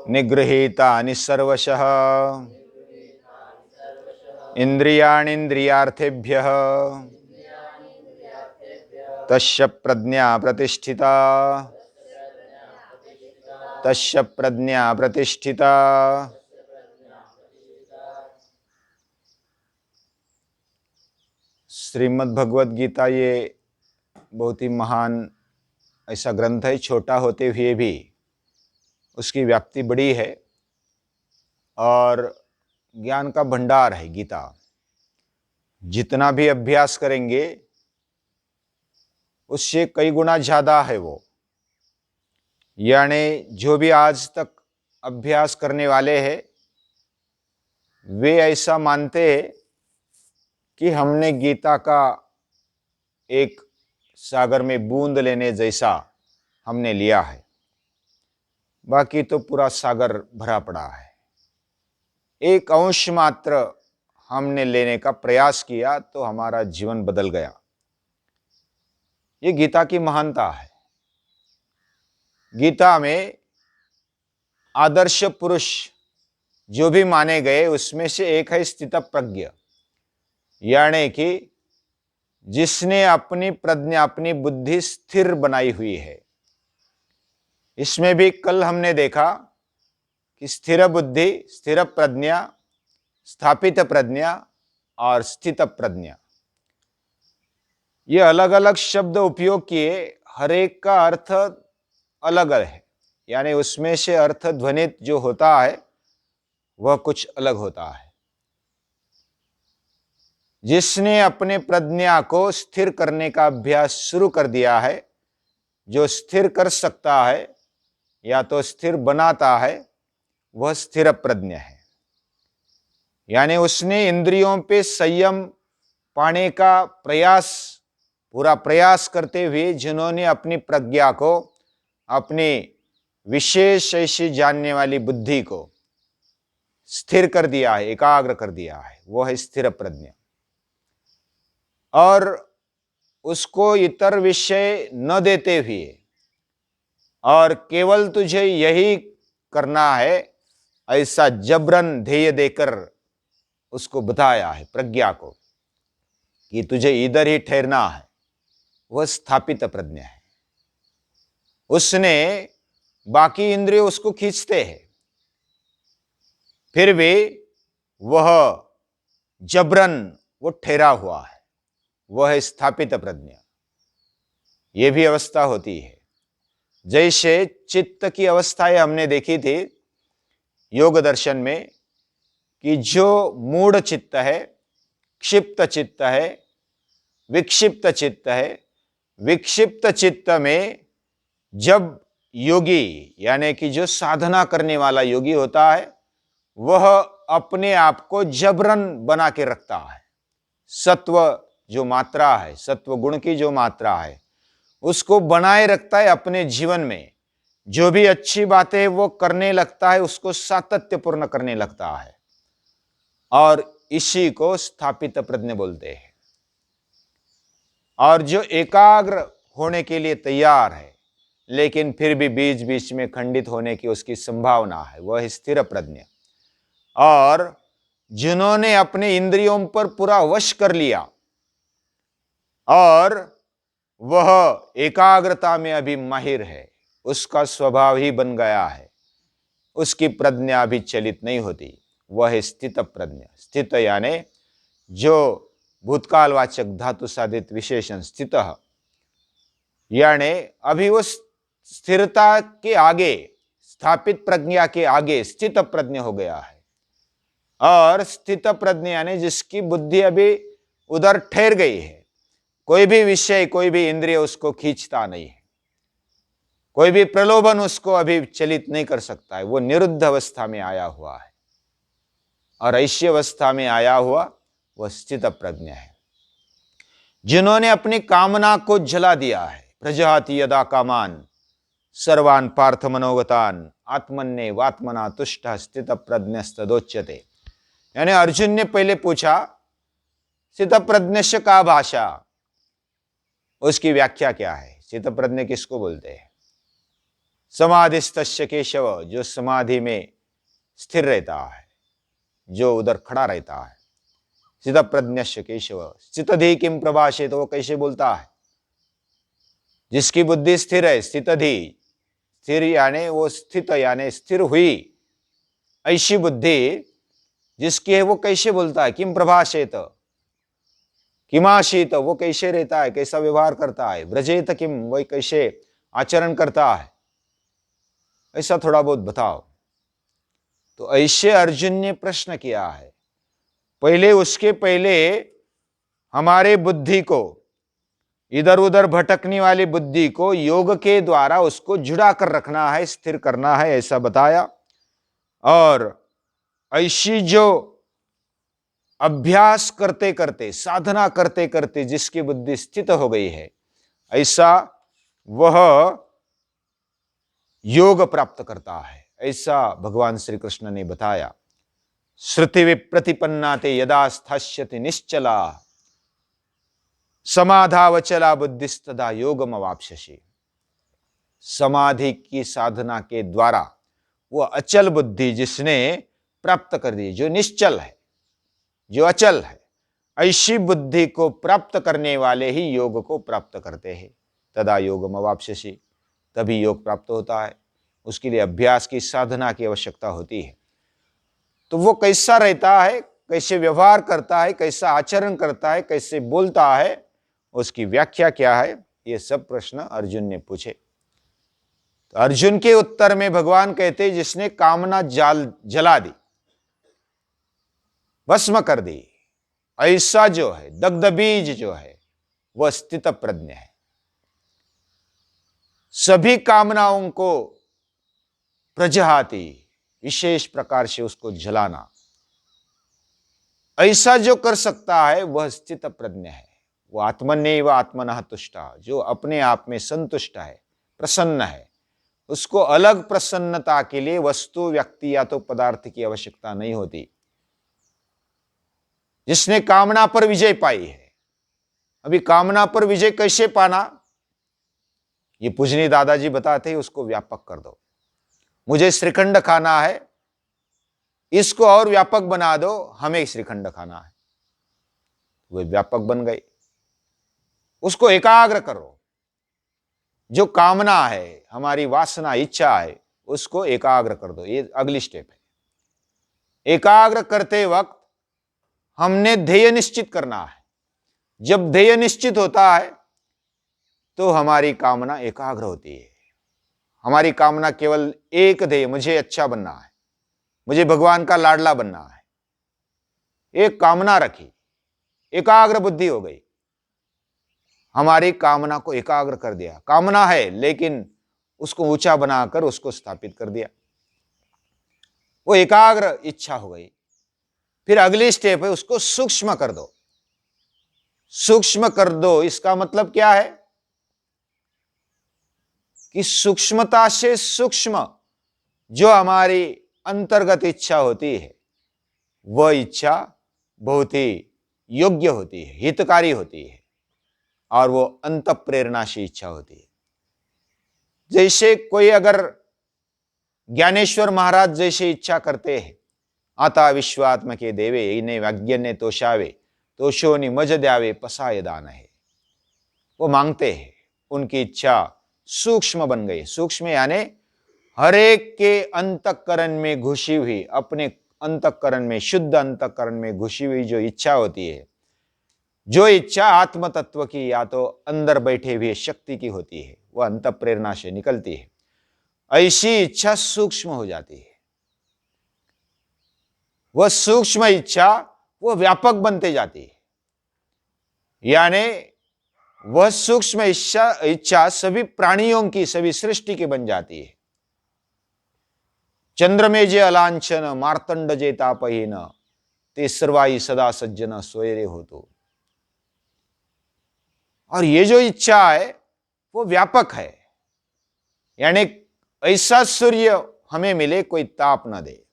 निगृहीतानि सर्वशः इंद्रियाणीन्द्रियार्थेभ्यः तस्य प्रज्ञा प्रतिष्ठिता तस्य प्रज्ञा प्रतिष्ठिता। श्रीमद् भगवद गीता ये बहुत ही महान ऐसा ग्रंथ है, छोटा होते हुए भी उसकी व्याप्ति बड़ी है और ज्ञान का भंडार है गीता। जितना भी अभ्यास करेंगे उससे कई गुना ज़्यादा है वो। यानी जो भी आज तक अभ्यास करने वाले हैं वे ऐसा मानते हैं कि हमने गीता का एक सागर में बूंद लेने जैसा हमने लिया है, बाकी तो पूरा सागर भरा पड़ा है। एक अंश मात्र हमने लेने का प्रयास किया तो हमारा जीवन बदल गया। ये गीता की महानता है। गीता में आदर्श पुरुष जो भी माने गए उसमें से एक है स्थितप्रज्ञ, यानी कि जिसने अपनी प्रज्ञा अपनी बुद्धि स्थिर बनाई हुई है। इसमें भी कल हमने देखा कि स्थिर बुद्धि, स्थिर प्रज्ञा, स्थापित प्रज्ञा और स्थित प्रज्ञा, ये अलग अलग शब्द उपयोग किए, हर एक का अर्थ अलग है। यानी उसमें से अर्थ ध्वनित जो होता है वह कुछ अलग होता है। जिसने अपने प्रज्ञा को स्थिर करने का अभ्यास शुरू कर दिया है, जो स्थिर कर सकता है या तो स्थिर बनाता है, वह स्थिर प्रज्ञ है। यानी उसने इंद्रियों पे संयम पाने का पूरा प्रयास करते हुए जिन्होंने अपनी प्रज्ञा को, अपनी विशेष ऐसी जानने वाली बुद्धि को स्थिर कर दिया है, एकाग्र कर दिया है, वह है स्थिर प्रज्ञा। और उसको इतर विषय न देते हुए और केवल तुझे यही करना है ऐसा जबरन ध्येय देकर उसको बताया है प्रज्ञा को कि तुझे इधर ही ठहरना है, वह स्थापित प्रज्ञा है। उसने बाकी इंद्रिय उसको खींचते हैं, फिर भी वह जबरन वो ठहरा हुआ है, वह है स्थापित प्रज्ञा। यह भी अवस्था होती है। जैसे चित्त की अवस्थाएं हमने देखी थी योग दर्शन में कि जो मूढ़ चित्त है, क्षिप्त चित्त है, विक्षिप्त चित्त है। विक्षिप्त चित्त में जब योगी यानी कि जो साधना करने वाला योगी होता है वह अपने आप को जबरन बना के रखता है। सत्व जो मात्रा है, सत्व गुण की जो मात्रा है, उसको बनाए रखता है अपने जीवन में। जो भी अच्छी बातें वो करने लगता है उसको सातत्यपूर्ण करने लगता है, और इसी को स्थापित प्रज्ञ बोलते हैं। और जो एकाग्र होने के लिए तैयार है लेकिन फिर भी बीच बीच में खंडित होने की उसकी संभावना है, वह स्थिर प्रज्ञ। और जिन्होंने अपने इंद्रियों पर पूरा वश कर लिया और वह एकाग्रता में अभी माहिर है, उसका स्वभाव ही बन गया है, उसकी प्रज्ञा भी चलित नहीं होती, वह है स्थित प्रज्ञ। स्थित यानी जो भूतकालवाचक धातु साधित विशेषण स्थित, यानी अभी वो स्थिरता के आगे, स्थापित प्रज्ञा के आगे स्थित प्रज्ञ हो गया है। और स्थित प्रज्ञ यानी जिसकी बुद्धि अभी उधर ठहर गई है, कोई भी विषय, कोई भी इंद्रिय उसको खींचता नहीं है, कोई भी प्रलोभन उसको अभी चलित नहीं कर सकता है, वो निरुद्ध अवस्था में आया हुआ है। और ऐसी अवस्था में आया हुआ वह स्थित प्रज्ञ है। जिन्होंने अपनी कामना को जला दिया है, प्रजहाति यदा कामान सर्वान पार्थ मनोगतान आत्मन्ने वात्मना तुष्ट स्थित प्रज्ञस्तदोच्यते। यानी अर्जुन ने पहले पूछा स्थित प्रज्ञस्य का भाषा, उसकी व्याख्या क्या है, स्थित प्रज्ञ किसको बोलते हैं? समाधिस्तस्य केशव, जो समाधि में स्थिर रहता है, जो उधर खड़ा रहता है। स्थित प्रज्ञस्य केशव स्थितधि किम प्रभाषेत, तो वो कैसे बोलता है? जिसकी बुद्धि स्थिर है, स्थितधि, स्थिर यानी वो स्थित यानी स्थिर हुई, ऐसी बुद्धि जिसकी है वो कैसे बोलता है? किम प्रभाषेत, किमाशीत, वो कैसे रहता है, कैसा व्यवहार करता है? व्रजेत किम, वही कैसे आचरण करता है? ऐसा थोड़ा बहुत बताओ। तो ऐसे अर्जुन ने प्रश्न किया है। उसके पहले हमारे बुद्धि को, इधर उधर भटकने वाली बुद्धि को योग के द्वारा उसको जुड़ा कर रखना है, स्थिर करना है, ऐसा बताया। और ऐसी जो अभ्यास करते करते, साधना करते करते जिसकी बुद्धि स्थित हो गई है, ऐसा वह योग प्राप्त करता है, ऐसा भगवान श्री कृष्ण ने बताया। श्रुति विप्रतिपन्ना ते यदा स्थास्यति निश्चला समाधावचला बुद्धिस्तदा योगम अवाप्स्यसि। समाधि की साधना के द्वारा वह अचल बुद्धि जिसने प्राप्त कर दी, जो निश्चल है, जो अचल है, ऐसी बुद्धि को प्राप्त करने वाले ही योग को प्राप्त करते हैं। तदा योगम अवाप्स्यसि, तभी योग प्राप्त होता है। उसके लिए अभ्यास की, साधना की आवश्यकता होती है। तो वो कैसा रहता है, कैसे व्यवहार करता है, कैसा आचरण करता है, कैसे बोलता है, उसकी व्याख्या क्या है, ये सब प्रश्न अर्जुन ने पूछे। तो अर्जुन के उत्तर में भगवान कहते, जिसने कामना जला दी, भस्म कर दी, ऐसा जो है दग्ध बीज जो है वह स्थित प्रज्ञ है। सभी कामनाओं को प्रजहाति, विशेष प्रकार से उसको जलाना, ऐसा जो कर सकता है वह स्थित प्रज्ञ है। वो आत्मन्येव आत्मनः तुष्टा, जो अपने आप में संतुष्ट है, प्रसन्न है, उसको अलग प्रसन्नता के लिए वस्तु, व्यक्ति या तो पदार्थ की आवश्यकता नहीं होती। जिसने कामना पर विजय पाई है, अभी कामना पर विजय कैसे पाना, ये पूजनीय दादाजी बताते हैं, उसको व्यापक कर दो। मुझे श्रीखंड खाना है, इसको और व्यापक बना दो, हमें श्रीखंड खाना है, वे व्यापक बन गए। उसको एकाग्र करो। जो कामना है, हमारी वासना, इच्छा है, उसको एकाग्र कर दो। ये अगली स्टेप है। एकाग्र करते वक्त हमने ध्येय निश्चित करना है। जब ध्येय निश्चित होता है तो हमारी कामना एकाग्र होती है। हमारी कामना केवल एक ध्येय, मुझे अच्छा बनना है, मुझे भगवान का लाडला बनना है, एक कामना रखी, एकाग्र बुद्धि हो गई, हमारी कामना को एकाग्र कर दिया। कामना है लेकिन उसको ऊंचा बनाकर उसको स्थापित कर दिया, वो एकाग्र इच्छा हो गई। फिर अगली स्टेप है, उसको सूक्ष्म कर दो। सूक्ष्म कर दो, इसका मतलब क्या है कि सूक्ष्मता से सूक्ष्म जो हमारी अंतर्गत इच्छा होती है, वह इच्छा बहुत ही योग्य होती है, हितकारी होती है, और वो अंत प्रेरणा से इच्छा होती है। जैसे कोई अगर ज्ञानेश्वर महाराज जैसे इच्छा करते हैं, आता विश्वात्म के देवे इन्हें वाग्यन्य तोषावे तोषोनि मज द्यावे पसाय दान है, वो मांगते हैं। उनकी इच्छा सूक्ष्म बन गई। सूक्ष्म यानी हर एक के अंतःकरण में घुसी हुई, अपने अंतःकरण में, शुद्ध अंतःकरण में घुसी हुई जो इच्छा होती है, जो इच्छा आत्म तत्व की या तो अंदर बैठे हुए शक्ति की होती है, वह अंत प्रेरणा से निकलती है। ऐसी इच्छा सूक्ष्म हो जाती है। वह सूक्ष्म इच्छा वह व्यापक बनते जाती है। यानी वह सूक्ष्म इच्छा सभी प्राणियों की, सभी सृष्टि की बन जाती है। चंद्रमेजे अलांछन मार्तंड जे तापहीन ते सर्वाई सदा सज्जन सोयरे हो तो। और ये जो इच्छा है वो व्यापक है। यानी ऐसा सूर्य हमें मिले, कोई ताप ना दे,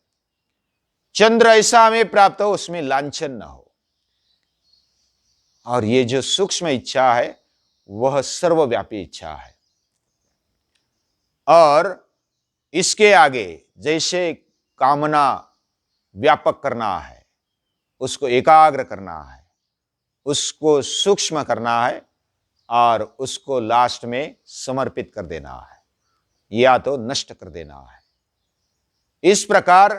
चंद्र ऐसा हमें प्राप्त हो, उसमें लांछन ना हो। और ये जो सूक्ष्म इच्छा है वह सर्वव्यापी इच्छा है। और इसके आगे जैसे कामना व्यापक करना है, उसको एकाग्र करना है, उसको सूक्ष्म करना है और उसको लास्ट में समर्पित कर देना है या तो नष्ट कर देना है। इस प्रकार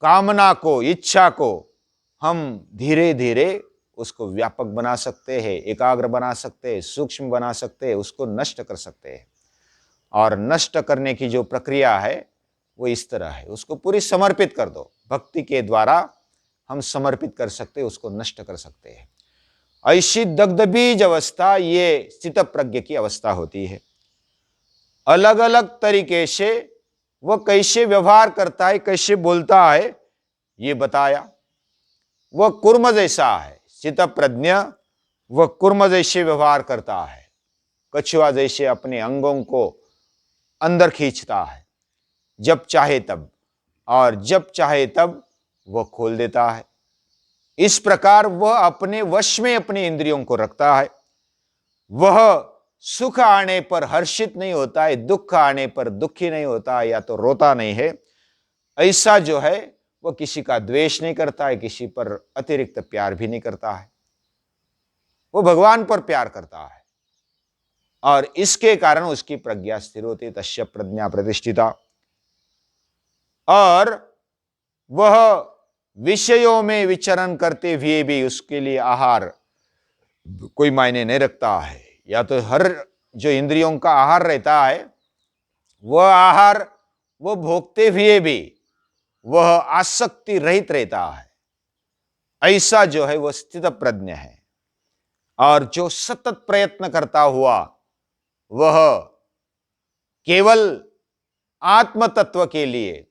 कामना को, इच्छा को हम धीरे धीरे उसको व्यापक बना सकते हैं, एकाग्र बना सकते हैं, सूक्ष्म बना सकते हैं, उसको नष्ट कर सकते हैं। और नष्ट करने की जो प्रक्रिया है वो इस तरह है, उसको पूरी समर्पित कर दो। भक्ति के द्वारा हम समर्पित कर सकते हैं, उसको नष्ट कर सकते हैं। ऐसी दग्धबीज अवस्था ये स्थित प्रज्ञ की अवस्था होती है। अलग अलग तरीके से वह कैसे व्यवहार करता है, कैसे बोलता है, ये बताया। वह कूर्म जैसा है, स्थित प्रज्ञ वह कूर्म जैसे व्यवहार करता है, कछुआ जैसे अपने अंगों को अंदर खींचता है, जब चाहे तब, और जब चाहे तब वह खोल देता है। इस प्रकार वह अपने वश में अपने इंद्रियों को रखता है। वह सुख आने पर हर्षित नहीं होता है, दुख आने पर दुखी नहीं होता है, या तो रोता नहीं है। ऐसा जो है वह किसी का द्वेष नहीं करता है, किसी पर अतिरिक्त प्यार भी नहीं करता है, वो भगवान पर प्यार करता है। और इसके कारण उसकी प्रज्ञा स्थिर होती है, तस्य प्रज्ञा प्रतिष्ठिता। और वह विषयों में विचरण करते हुए भी उसके लिए आहार कोई मायने नहीं रखता है। या तो हर जो इंद्रियों का आहार रहता है, वह आहार वो भोगते हुए भी वह आसक्ति रहित रहता है। ऐसा जो है वह स्थित प्रज्ञ है। और जो सतत प्रयत्न करता हुआ वह केवल आत्म तत्व के लिए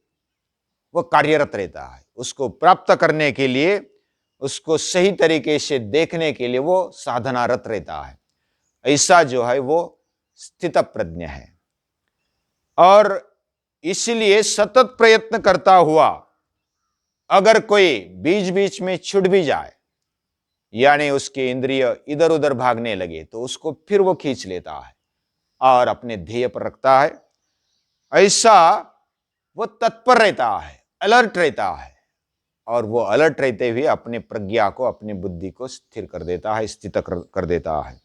वह कार्यरत रहता है, उसको प्राप्त करने के लिए, उसको सही तरीके से देखने के लिए वो साधनारत रहता है। ऐसा जो है वो स्थित प्रज्ञ है। और इसलिए सतत प्रयत्न करता हुआ अगर कोई बीच बीच में छूट भी जाए, यानी उसके इंद्रिय इधर उधर भागने लगे, तो उसको फिर वो खींच लेता है और अपने ध्येय पर रखता है। ऐसा वो तत्पर रहता है, अलर्ट रहता है, और वो अलर्ट रहते हुए अपने प्रज्ञा को, अपनी बुद्धि को स्थिर कर देता है, स्थित कर देता है।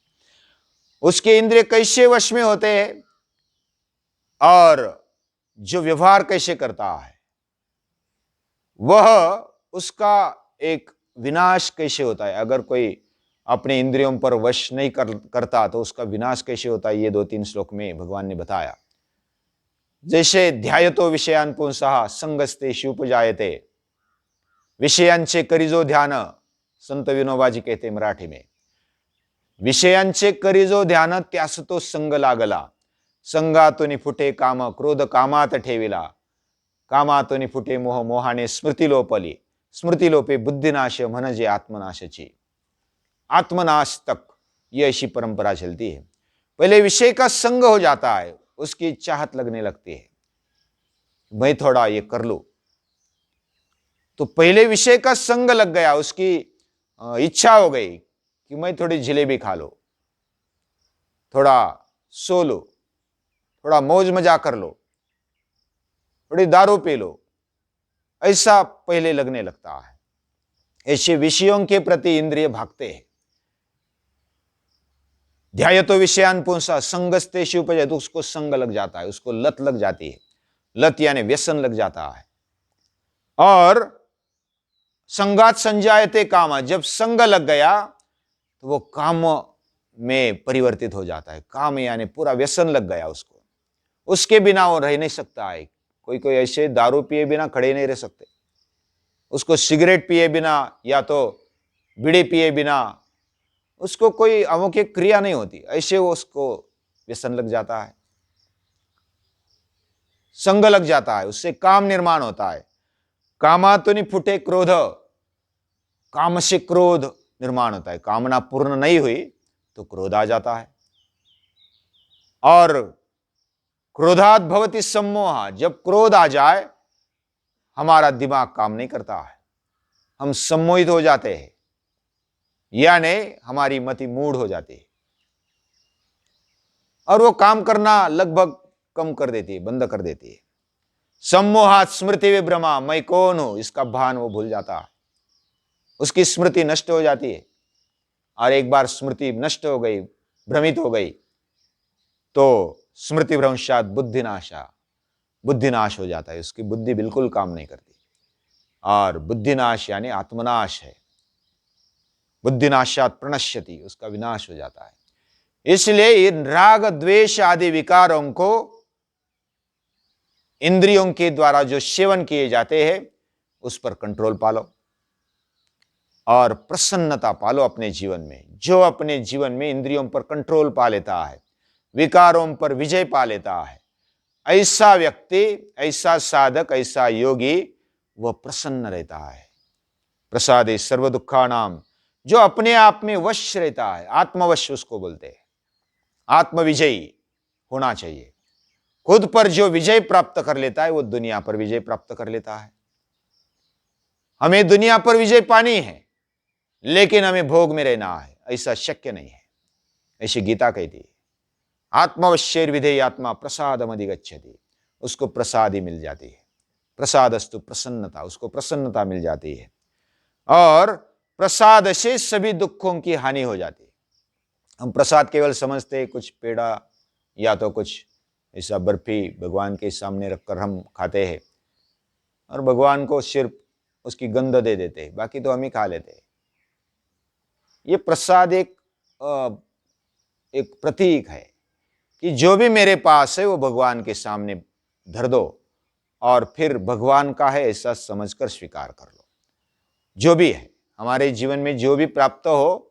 उसके इंद्रिय कैसे वश में होते हैं और जो व्यवहार कैसे करता है, वह उसका एक विनाश कैसे होता है। अगर कोई अपने इंद्रियों पर वश नहीं करता तो उसका विनाश कैसे होता है, ये 2-3 श्लोक में भगवान ने बताया। जैसे ध्यायतो विषयान पुंसः संगस्तेषु उपजायते, विषयांचे करी जो ध्यान, संत विनोबाजी कहते मराठी में, विषयांचे करी जो ध्यान त्यास तो संग लागला, संगातून फुटे काम, क्रोध कामात ठेविला, कामातून फुटे मोह, मोहाने स्मृती लोपली, स्मृती लोपे बुद्धिनाश म्हणजे आत्मनाशची। आत्मनाश तक ये ऐसी परंपरा चलती है। पहले विषय का संग हो जाता है, उसकी चाहत लगने लगती है, मैं थोड़ा ये कर लूं, तो पहले विषय का संग लग गया, उसकी इच्छा हो गई कि मैं थोड़ी जलेबी खा लो, थोड़ा सो लो, थोड़ा मौज मजा कर लो, थोड़ी दारू पी लो, ऐसा पहले लगने लगता है। ऐसे विषयों के प्रति इंद्रिय भागते हैं। ध्यायतो विषयान पुंसः संगस्तेषु उपजायते, उसको संग लग जाता है, उसको लत लग जाती है, लत यानी व्यसन लग जाता है। और संगात संजायते काम, जब संग लग गया तो वो काम में परिवर्तित हो जाता है। काम यानी पूरा व्यसन लग गया उसको, उसके बिना वो रह नहीं सकता है। कोई कोई ऐसे दारू पिए बिना खड़े नहीं रह सकते, उसको सिगरेट पिए बिना या तो बीड़ी पिए बिना उसको कोई अमौखिक क्रिया नहीं होती, ऐसे वो उसको व्यसन लग जाता है, संग लग जाता है, उससे काम निर्माण होता है। कामातुनि फुटे क्रोध, काम से क्रोध निर्माण होता है, कामना पूर्ण नहीं हुई तो क्रोध आ जाता है। और क्रोधात भवति सम्मोह, जब क्रोध आ जाए हमारा दिमाग काम नहीं करता है, हम सम्मोहित हो जाते हैं, यानी हमारी मति मूढ़ हो जाती है और वो काम करना लगभग कम कर देती है, बंद कर देती है। सम्मोहात स्मृति विभ्रमा, मैं कौन हूं इसका भान वो भूल जाता है। उसकी स्मृति नष्ट हो जाती है, और एक बार स्मृति नष्ट हो गई, भ्रमित हो गई, तो स्मृति भ्रंशात बुद्धिनाशा, बुद्धिनाश हो जाता है, उसकी बुद्धि बिल्कुल काम नहीं करती। और बुद्धिनाश यानी आत्मनाश है। बुद्धिनाशात प्रणश्यति, उसका विनाश हो जाता है। इसलिए इन राग द्वेष आदि विकारों को इंद्रियों के द्वारा जो सेवन किए जाते हैं उस पर कंट्रोल पालो और प्रसन्नता पालो अपने जीवन में। जो अपने जीवन में इंद्रियों पर कंट्रोल पा लेता है, विकारों पर विजय पा लेता है, ऐसा व्यक्ति, ऐसा साधक, ऐसा योगी, वह प्रसन्न रहता है। प्रसादे सर्व दुखानाम, जो अपने आप में वश रहता है, आत्मवश उसको बोलते हैं। आत्मविजयी होना चाहिए। खुद पर जो विजय प्राप्त कर लेता है वो दुनिया पर विजय प्राप्त कर लेता है। हमें दुनिया पर विजय पानी है, लेकिन हमें भोग में रहना है, ऐसा शक्य नहीं है। ऐसी गीता कहती है, आत्मवश्यैर विधेय आत्मा प्रसादम अधिगच्छति, उसको प्रसाद ही मिल जाती है। प्रसादस्तु प्रसन्नता, उसको प्रसन्नता मिल जाती है, और प्रसाद से सभी दुखों की हानि हो जाती है। हम प्रसाद केवल समझते हैं कुछ पेड़ा या तो कुछ ऐसा बर्फी भगवान के सामने रखकर हम खाते हैं, और भगवान को सिर्फ उसकी गंध दे देते हैं, बाकी तो हम ही खा लेते हैं। ये प्रसाद एक प्रतीक है कि जो भी मेरे पास है वो भगवान के सामने धर दो, और फिर भगवान का है ऐसा समझकर स्वीकार कर लो। जो भी है हमारे जीवन में, जो भी प्राप्त हो,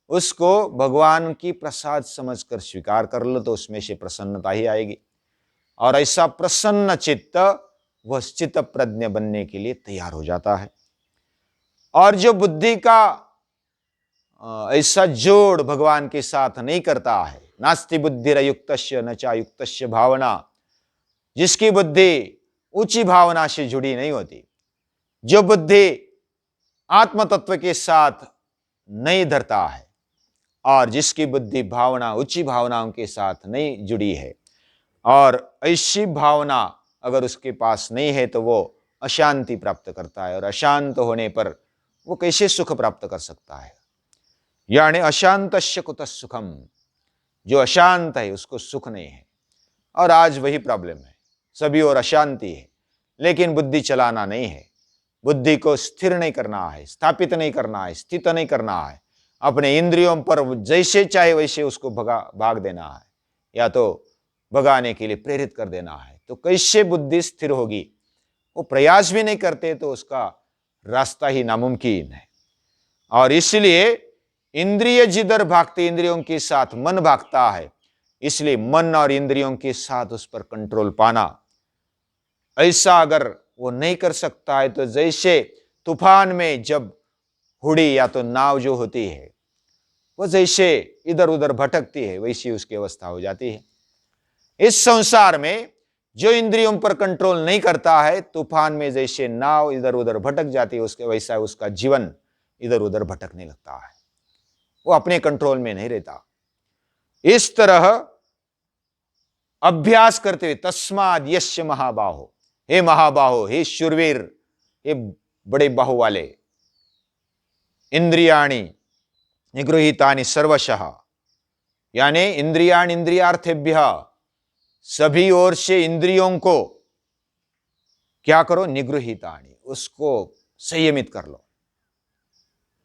उसको भगवान की प्रसाद समझकर स्वीकार कर लो, तो उसमें से प्रसन्नता ही आएगी। और ऐसा प्रसन्न चित्त वह चित्त प्रज्ञ बनने के लिए तैयार हो जाता है। और जो बुद्धि का ऐसा जोड़ भगवान के साथ नहीं करता है, नास्ति बुद्धिरयुक्तस्य न चायुक्तस्य भावना, जिसकी बुद्धि ऊंची भावना से जुड़ी नहीं होती, जो बुद्धि आत्म तत्व के साथ नहीं धरता है, और जिसकी बुद्धि भावना ऊंची भावनाओं के साथ नहीं जुड़ी है, और ऐसी भावना अगर उसके पास नहीं है, तो वो अशांति प्राप्त करता है। और अशांत होने पर वो कैसे सुख प्राप्त कर सकता है? यानी अशांतस्य कुतः सुखम, जो अशांत है उसको सुख नहीं है। और आज वही प्रॉब्लम है, सभी और अशांति है, लेकिन बुद्धि चलाना नहीं है। बुद्धि को स्थिर नहीं करना है, स्थापित नहीं करना है, स्थित नहीं करना है। अपने इंद्रियों पर जैसे चाहे वैसे उसको भाग देना है, या तो भगाने के लिए प्रेरित कर देना है। तो कैसे बुद्धि स्थिर होगी? वो प्रयास भी नहीं करते तो उसका रास्ता ही नामुमकिन है। और इसलिए इंद्रिय जिधर भागते, इंद्रियों के साथ मन भागता है, इसलिए मन और इंद्रियों के साथ उस पर कंट्रोल पाना, ऐसा अगर वो नहीं कर सकता है, तो जैसे तूफान में जब हुडी या तो नाव जो होती है वो जैसे इधर उधर भटकती है, वैसी उसकी अवस्था हो जाती है। इस संसार में जो इंद्रियों पर कंट्रोल नहीं करता है, तूफान में जैसे नाव इधर उधर भटक जाती है, उसके वैसा उसका जीवन इधर उधर भटकने लगता है, वो अपने कंट्रोल में नहीं रहता। इस तरह अभ्यास करते हुए, तस्माद यस्य महाबाहो, हे महाबाहो, हे शूरवीर, हे बड़े बाहु वाले, इंद्रियाणि निगृहीतानि सर्वशः, यानी इंद्रियाण इंद्रियार्थेभ्यः, सभी ओर से इंद्रियों को क्या करो? निगृहीतानि, उसको संयमित कर लो।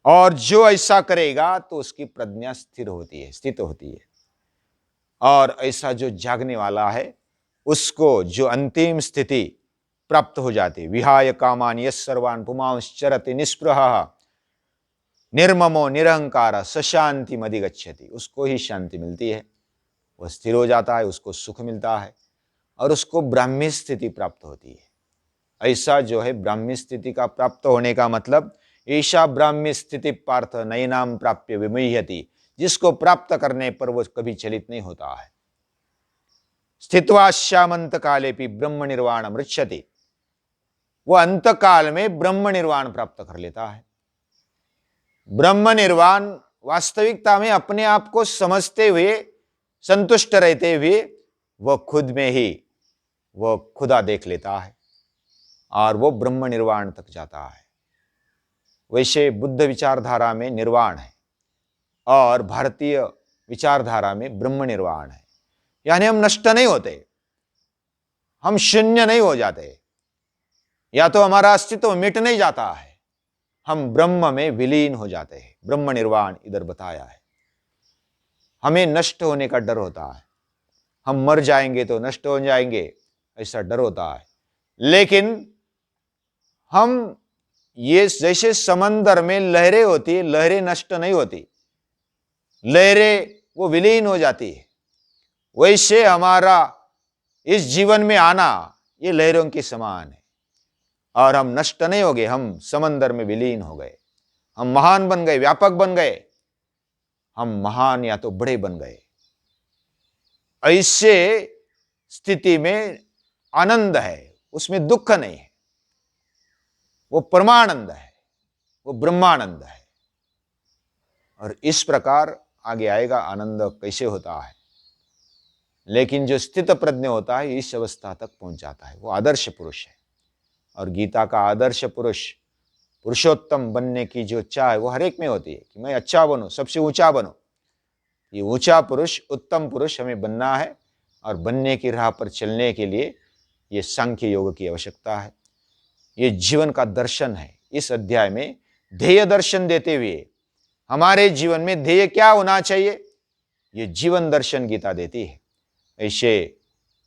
और जो ऐसा करेगा तो उसकी प्रज्ञा स्थिर होती है, स्थित होती है। और ऐसा जो जागने वाला है उसको जो अंतिम स्थिति प्राप्त हो जाती है, विहाय कामान यस सर्वान् पुमांश्चरति निस्पृहः निर्ममो निरहंकार सशांति मधिगच्छति, उसको ही शांति मिलती है, वह स्थिर हो जाता है, उसको सुख मिलता है, और उसको ब्राह्मी स्थिति प्राप्त होती है। ऐसा जो है ब्राह्मी स्थिति का प्राप्त होने का मतलब, ऐसा ब्राह्मी स्थिति पार्थ नैनाम प्राप्य विमुह्यति, जिसको प्राप्त करने पर वो कभी चलित नहीं होता है। स्थित्वा श्यामंत काले भी ब्रह्म निर्वाण मृच्छति, वो अंत काल में ब्रह्म निर्वाण प्राप्त कर लेता है। ब्रह्म निर्वाण वास्तविकता में अपने आप को समझते हुए, संतुष्ट रहते हुए, वह खुद में ही वह खुदा देख लेता है। और वो ब्रह्म निर्वाण तक जाता है। वैसे बुद्ध विचारधारा में निर्वाण है और भारतीय विचारधारा में ब्रह्म निर्वाण है। यानी हम नष्ट नहीं होते, हम शून्य नहीं हो जाते, या तो हमारा अस्तित्व मिट नहीं जाता है, हम ब्रह्म में विलीन हो जाते हैं। ब्रह्म निर्वाण इधर बताया है। हमें नष्ट होने का डर होता है, हम मर जाएंगे तो नष्ट हो जाएंगे, ऐसा डर होता है। लेकिन हम ये जैसे समंदर में लहरें होती है, लहरें नष्ट नहीं होती, लहरें वो विलीन हो जाती है। वैसे हमारा इस जीवन में आना ये लहरों के समान है और हम नष्ट नहीं हो गए, हम समंदर में विलीन हो गए, हम महान बन गए, व्यापक बन गए, हम महान या तो बड़े बन गए। ऐसे स्थिति में आनंद है, उसमें दुख नहीं है, वो परमानंद है, वो ब्रह्मानंद है। और इस प्रकार आगे आएगा आनंद कैसे होता है। लेकिन जो स्थित प्रज्ञ होता है इस अवस्था तक पहुंच जाता है, वो आदर्श पुरुष है। और गीता का आदर्श पुरुष, पुरुषोत्तम बनने की जो चाह है वो हर एक में होती है कि मैं अच्छा बनूं, सबसे ऊंचा बनूं। ये ऊंचा पुरुष, उत्तम पुरुष हमें बनना है और बनने की राह पर चलने के लिए ये सांख्य योग की आवश्यकता है। ये जीवन का दर्शन है। इस अध्याय में ध्येय दर्शन देते हुए हमारे जीवन में ध्येय क्या होना चाहिए, ये जीवन दर्शन गीता देती है। ऐसे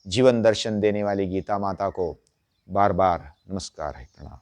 जीवन दर्शन देने वाली गीता माता को बार बार नमस्कार है, प्रणाम।